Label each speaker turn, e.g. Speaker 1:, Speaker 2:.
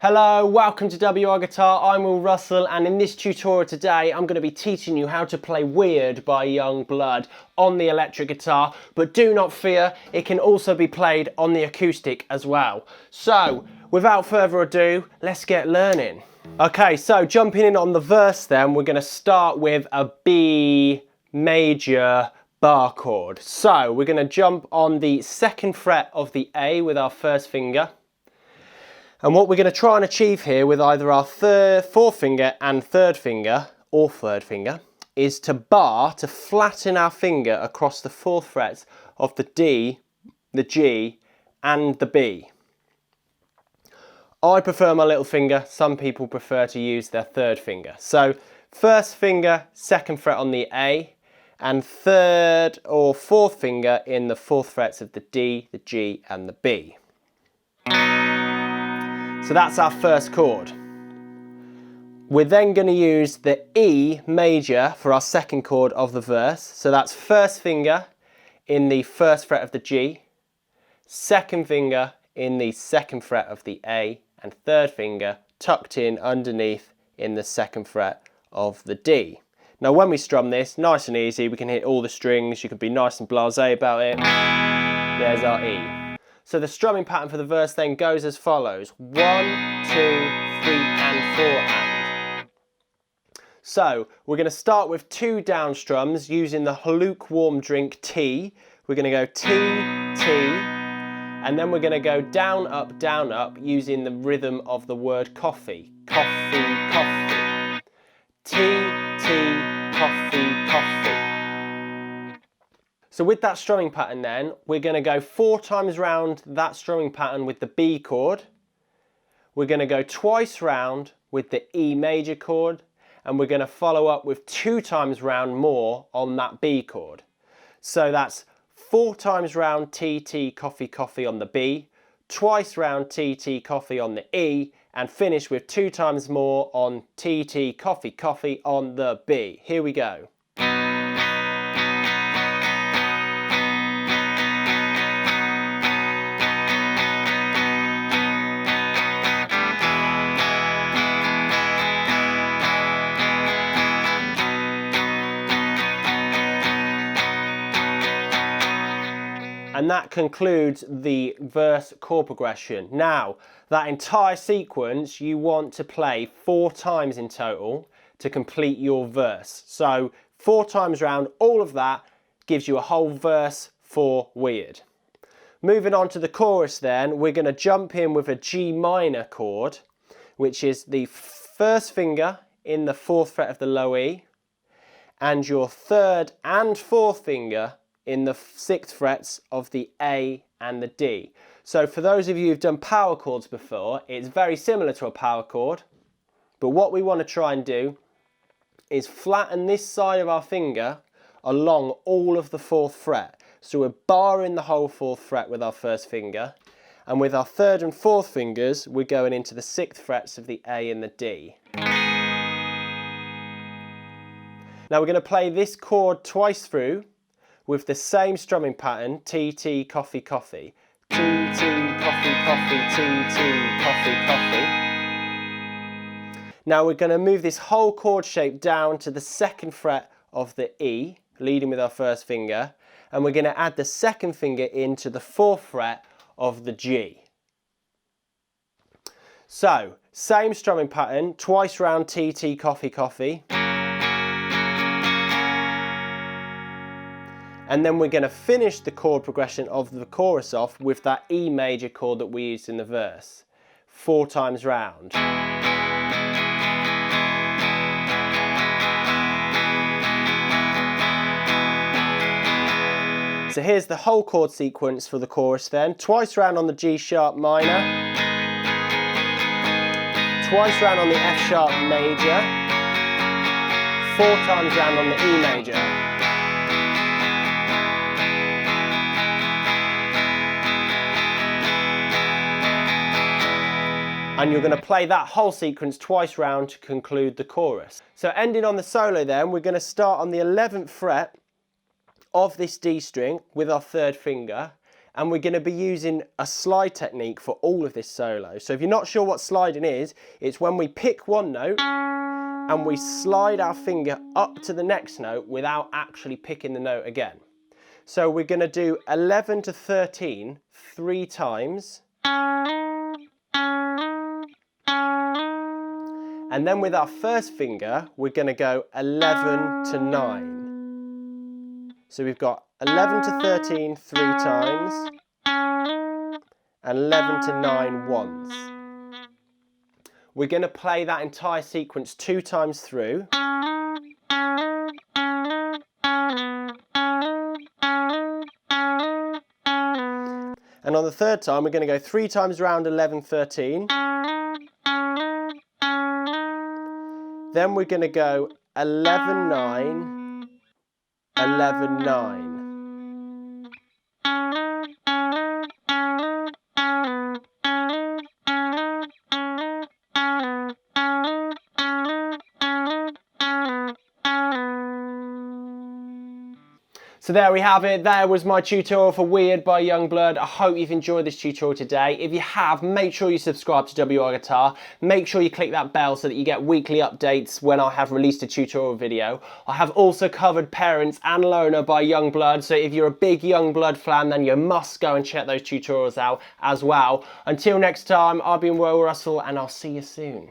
Speaker 1: Hello, welcome to WR Guitar. I'm Will Russell, and in this tutorial today I'm going to be teaching you how to play Weird by Youngblood on the electric guitar, but do not fear, it can also be played on the acoustic as well. So without further ado, let's get learning. Okay, so jumping in on the verse then, we're going to start with a B major bar chord. So we're going to jump on the 2nd fret of the A with our first finger. And what we're going to try and achieve here with either our fourth finger and third finger, or third finger, is to bar, to flatten our finger across the 4th frets of the D, the G and the B. I prefer my little finger, some people prefer to use their third finger. So first finger, 2nd fret on the A, and 3rd or 4th finger in the 4th frets of the D, the G and the B. So that's our first chord. We're then going to use the E major for our 2nd chord of the verse. So that's 1st finger in the 1st fret of the G, 2nd finger in the 2nd fret of the A, and 3rd finger tucked in underneath in the 2nd fret of the D. Now when we strum this, nice and easy, we can hit all the strings, you can be nice and blasé about it. There's our E. So the strumming pattern for the verse then goes as follows: 1, 2, 3 and 4 and. So we're going to start with 2 down strums using the lukewarm drink T. We're going to go T, T, and then we're going to go down, up using the rhythm of the word coffee. Coffee, coffee. T, T, coffee, coffee. So with that strumming pattern then, we're going to go 4 times round that strumming pattern with the B chord. We're going to go twice round with the E major chord, and we're going to follow up with 2 times round more on that B chord. So that's 4 times round T, T, coffee, coffee on the B, twice round T, T, coffee on the E, and finish with 2 times more on T, T, coffee, coffee on the B. Here we go. And that concludes the verse chord progression. Now, that entire sequence you want to play 4 times in total to complete your verse. So 4 times round, all of that gives you a whole verse for Weird. Moving on to the chorus then, we're going to jump in with a G minor chord, which is the 1st finger in the 4th fret of the low E, and your 3rd and 4th finger in the 6th frets of the A and the D. So for those of you who've done power chords before, it's very similar to a power chord, but what we want to try and do is flatten this side of our finger along all of the 4th fret. So we're barring the whole 4th fret with our 1st finger, and with our 3rd and 4th fingers we're going into the 6th frets of the A and the D. Now we're going to play this chord twice through with the same strumming pattern, T, T, coffee, coffee. T, T, coffee, coffee, T, T, coffee, coffee. Now we're going to move this whole chord shape down to the 2nd fret of the E, leading with our 1st finger, and we're going to add the 2nd finger into the 4th fret of the G. So, same strumming pattern, twice round T, T, coffee, coffee. And then we're going to finish the chord progression of the chorus off with that E major chord that we used in the verse. 4 times round. So here's the whole chord sequence for the chorus then. Twice round on the G sharp minor. Twice round on the F sharp major. 4 times round on the E major. And you're going to play that whole sequence twice round to conclude the chorus. So ending on the solo then, we're going to start on the 11th fret of this D string with our 3rd finger, and we're going to be using a slide technique for all of this solo. So if you're not sure what sliding is, it's when we pick one note and we slide our finger up to the next note without actually picking the note again. So we're going to do 11 to 13 3 times. And then with our first finger, we're going to go 11 to 9. So we've got 11 to 13 3 times and 11 to 9 once. We're going to play that entire sequence 2 times through. And on the third time, we're going to go 3 times around 11 13. Then we're going to go 11 9, 11 9. So there we have it. There was my tutorial for Weird by Youngblood. I hope you've enjoyed this tutorial today. If you have, make sure you subscribe to WR Guitar. Make sure you click that bell so that you get weekly updates when I have released a tutorial video. I have also covered Parents and Loner by Youngblood. So if you're a big Youngblood fan, then you must go and check those tutorials out as well. Until next time, I've been Will Russell and I'll see you soon.